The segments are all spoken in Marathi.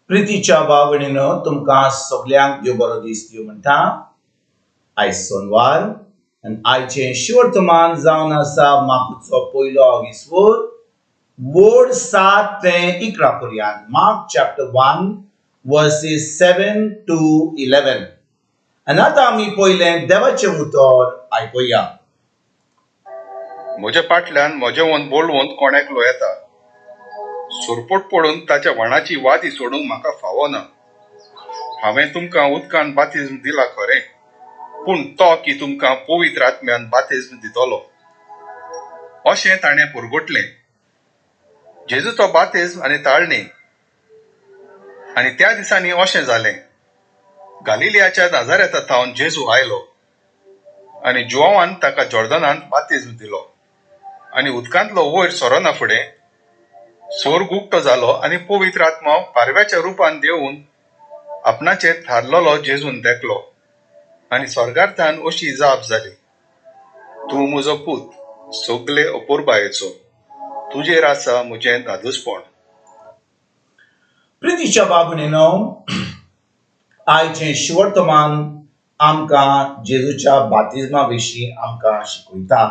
प्रितीच्या भावणीनो तुमकां सगल्यांक देव बरो दीस दिवं म्हणटा. आयज सोनवार आनी आयचें शिवर्तमान जावन आसा मार्कचो पयलो 20 वोड 7 ते 11 पर्यंत. Mark chapter 1 versus 7 to 11. आनी आतां आमी पयलें देवाचें उतर आयकुया. म्हज्या फाटल्यान म्हजें बोलवंत कोणाकलो येता. सोरपोट पडून ताच्या वणाची वादी सोडूंक म्हाका फावना. हांवें तुमकां उदकान बातिज्म दिला खरें, पूण तो की तुमकां पवित्र आत्म्यान बातिज्म दितलो. अशें ताणें पुरगुटलें. जेजूचो बातिज्म आनी ताळणी. आनी त्या दिसांनी अशें जालें. गालिलियाच्या नाजारेतांतावन जेजू आयलो आनी जुआवान ताका जॉर्दनांत बातिज्म दिलो. आनी उदकांतलो वयर सरोना फुडें स्वर्ग उक्तो जालो आनी पवित्र आत्मा पारव्याच्या रुपान देंवून आपणाचेर थारलोलो जेजून देखलो. आनी स्वर्गांतल्यान अशी जाप जाली, तूं म्हजो पूत, सगले अपुरबायेचो. तुजेर आसा म्हजें दादूसपण. प्रितीच्या भावणीनो, आयचें शिवर्तमान आमकां जेजूच्या बातिज्मा विशीं आमकां शिकयता.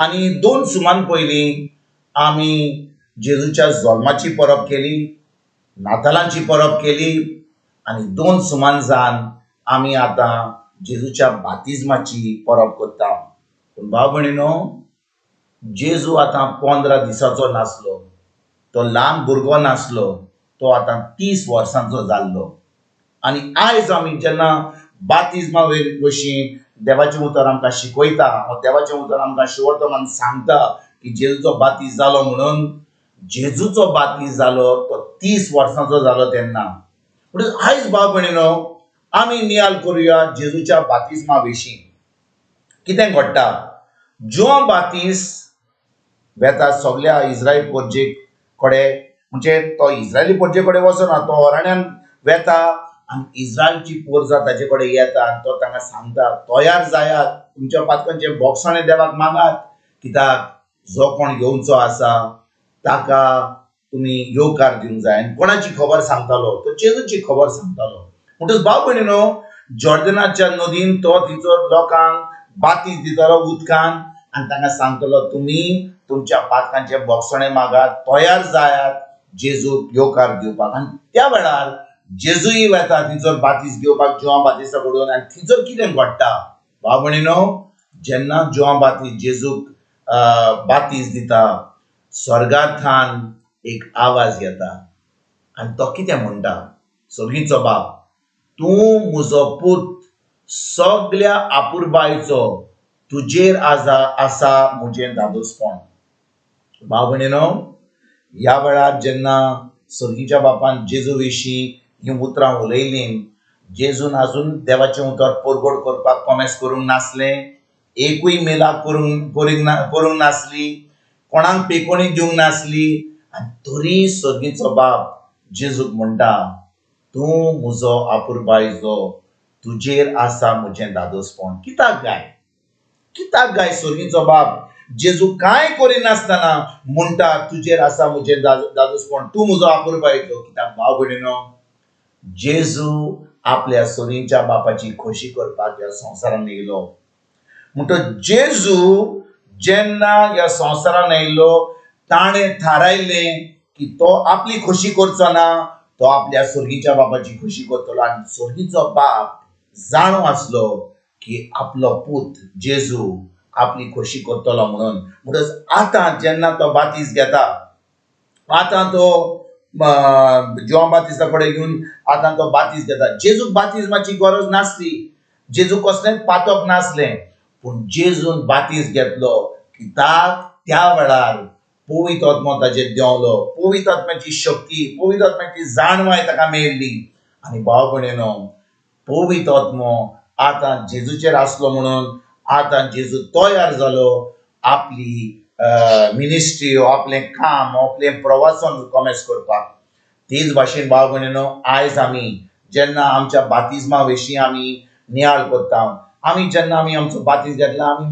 आनी 2 सुमान पयलीं आमी जेजूच्या जल्माची परब केली, नातालांची परब केली आनी 2 सुमान जावन आमी आतां जेजूच्या बातिज्माची परब करता. पूण भाव भयणीनो, जेजू आतां 15 दिसाचो नासलो, तो ल्हान भुरगो नासलो, तो आतां 30 वर्सांचो जाल्लो. आनी आयज आमी जेन्ना बातिज्मा विशीं देवाचें उतर आमकां शिकयता, देवाचें उतर आमकां शिवर्तमान सांगता की जेजूचो बातीज जालो म्हणून. जेजूचो बातीज जालो तो 30 वर्सांचो जालो तेन्ना. म्हणून आयज भाव भयणीनो, आमी नियाळ करुया जेजूच्या बातिज्मा विशीं. कितें घडटा? जोआन बातीज वेता सगळ्या इस्रायल प्रजे कडेन, म्हणजे तो इस्रायली प्रजे कडेन वचना, तो अराण्यान वेता आनी इस्रायलची प्रजा ताचे कडेन येता आनी तो तांकां सांगता, तयार जायात, तुमच्या पातकांचे बोगसणे देवाक मागात, कित्याक जो कोण येवचो आसा ताका तुमी येवकार दिवंक जाय. आनी कोणाची खबर सांगतालो? तो जेजूची खबर सांगतालो. म्हणटच भाव भयणीनो, जॉर्दनाच्या नदीन तो थंयसर लोकांक बातीज दितालो उदकान आनी तांकां सांगतालो, तुमी तुमच्या पातकांचे बोगसणे मागात, तयार जायात जेजूक येवकार दिवपाक. आनी त्या वेळार जेजूय वेता थंयसर बातीज घेवपाक जोआन बातिस्ता कडून. आनी थंयसर कितें घडटा? भाव भयणीनो, जेन्ना जोआन बातीज जेजूक बातीज दिता, स्वर्गांतल्यान एक आवाज येता आनी तो कितें म्हणटा? सगळींचो बाप, तूं म्हजो पूत, सगळ्या आपुरबायेचो, तुजेर आसा म्हजें दादोसपण. भाव भयणीनो, ह्या वेळार जेन्ना सर्गीच्या बापान जेजू विशीं हीं उतरां उलयलीं, जेजून आजून देवाचें उतर परगट करपाक कॉमेस करूंक नासलें, एकूय मेलाक करूंक नासली, कोणाक पेकोणी दिवंक नासली. आनी तरी सर्गीचो बाप जेजूक म्हणटा, तूं म्हजो आपुरबायेचो, तुजेर आसा म्हजें दादोसपण. कित्याक गाय सर्गीचो बाप जेजू कांय करिनासतना म्हणटा, तुजेर आसा म्हजें दादोसपण, तूं म्हजो आपुरबायेचो. कित्याक भाव भयणीनो, जेजू आपल्या सोनीच्या बापाची खोशी करपाक ह्या संवसारान येयलो. म्हणटच जेजू जेन्ना ह्या संवसारान येयलो, ताणें थारायलें की तो आपली खोशी करचो ना, तो आपल्या सर्गीच्या बापाची खोशी करतलो. आनी सर्गीचो बाप जाणो आसलो की आपलो पूत जेजू आपली खोशी करतलो म्हणून. म्हणटच आतां जेन्ना तो बातीज घेता, आतां तो जोआन बातिस्ता कडेन घेवन आतां तो बातीज घेता. जेजूक बातिजमाची गरज नासली, जेजू कसलेंच पातक नासलें, पूण जेजून बातीज घेतलो कित्याक त्या वेळार पवित्र आत्मो ताचेर देंवलो. पवित्र आत्म्याची शक्ती, पवित्र आत्म्याची जाणवाय ताका मेळ्ळी. आनी भाव भयणीनो, पवित्र आत्मो आतां जेजूचेर आसलो म्हणून आतां जेजू तयार जालो आपली मिनिस्ट्री, आपलें काम, आपलें प्रवासन कॉमेस करपाक. तेच भाशेन भाव भयणीनो, आयज आमी जेन्ना आमच्या बातिज्मा विशीं आमी नियाळ करता, जेन्ना आमी आमचो बातीज घेतला, आमी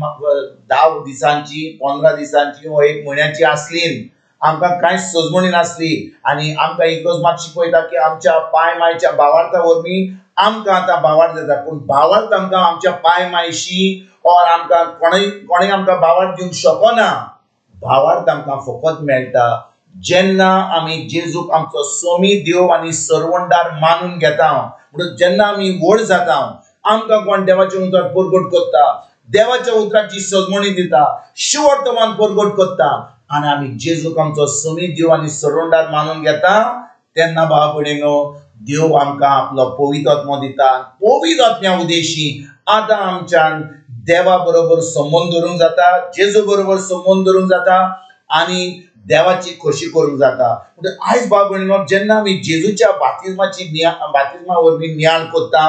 10 दिसांची, 15 दिसांची वा 1 म्हयन्याची आसली, आमकां कांयच सजमणी नासली आनी आमकां इतलोच मात शिकयता की आमच्या पाय मायच्या भावार्था वरवीं आमकां आतां भावार्थ जाता, पूण भावार्थ आमकां आमच्या पाय मायशी ऑर आमकां कोणें आमकां भावार्थ दिवंक शकना. भावार्थ आमकां फकत मेळटा जेन्ना आमी जेजूक आमचो स्वामी देव आनी सर्वंडार मानून घेता. म्हणून जेन्ना आमी व्हड जाता आमकां कोण देवाचें उतर परगट करता, देवाच्या उतराची सजमणी दिता, शिवर्तमान परगट करता आनी आमी जेजूक आमचो स्वामी देव आनी सर्वंडार मानून घेता, तेन्ना भाव भयणीनो देव आमकां आपलो पवित्र आत्मो दिता. पवित्र आत्म्या उदेशी आतां आमच्यान देवा बरोबर संबंद दवरूंक जाता, जेजू बरोबर संबंद दवरूंक जाता आनी देवाची खोशी करूंक जाता. आयज भाव भयणीनो जेन्ना आमी जेजूच्या बातिजमा वरवीं नियाळ करता,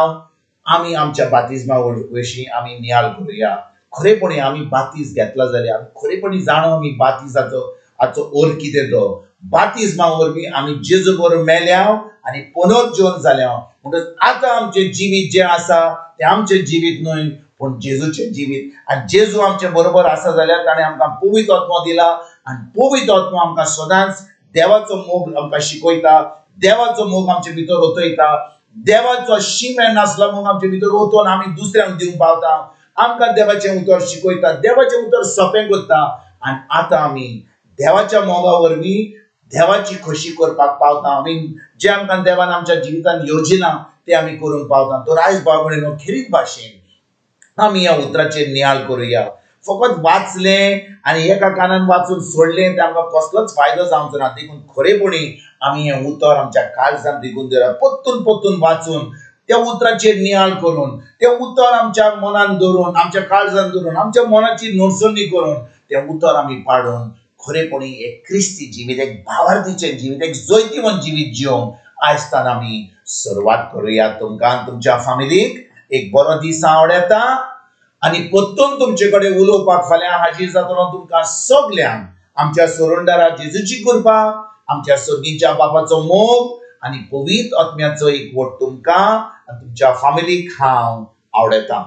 आमी आमच्या बातिजमा विशीं आमी नियाळ करुया. खरेपणी आमी बातीज घेतला जाल्यार आमी खरेपणी जाणो आमी बातिजाचो अर्थ कितें तो. बातिजमा वरवीं आमी जेजू बरोबर मेल्या आनी पुनर्जीवन जाल्या. म्हणटच आतां आमचें जिवीत जें आसा तें आमचें जिवीत न्हय पूण जेजूचें जिवीत. आनी जेजू आमचे बरोबर आसा जाल्यार ताणें आमकां पवित्र आत्मो दिला आनी पवित्र आत्मो आमकां सदांच देवाचो मोग आमकां शिकयता, देवाचो मोग आमचे भितर ओतयता, देवाचो शिमे नासलो मोग आमचे भितर ओतून आमी दुसऱ्यांक दिवंक पावता, आमकां देवाचें उतर शिकयता, देवाचें उतर सोंपें करता आनी आतां आमी देवाच्या मोगा वरवीं देवाची खोशी करपाक पावता. आमी जें आमकां देवान आमच्या जिवितांत येवजिना तें आमी करूंक पावता. तर आयज भाव भयणीनो खरीच भाशेन आमी ह्या उतराचेर नियाळ करुया. फकत वाचलें आनी एका कानान वाचून सोडलें तें आमकां कसलोच फायदो जावचो ना. देखून खरेपणी आमी हें उतर आमच्या काळजांत देखून दवरया, परतून परतून वाचून त्या उतराचेर नियाळ करून तें उतर आमच्या मनान दवरून, आमच्या काळजांत दवरून, आमच्या मनाची नोंदणी करून तें उतर आमी पाडून खरेपणी एक क्रिस्ती जिवीत, एक भावार्थीचें जिवीत, एक जैतिवंत जिवीत जिवंक आयजतान आमी सुरवात करुया. तुमकां तुमच्या फॅमिलीक एक बरो दीस आवडटा आनी परतून तुमचे कडेन उलोवपाक फाल्यां हाजीर जातलो. तुमकां सगल्यांक आमच्या सर्वंडारा जेजूची कृपा, आमच्या सर्गीच्या बापाचो मोग आनी पवित्र आत्म्याचो एकवट तुमकां आनी तुमच्या फॅमिलीक हांव आवडटा.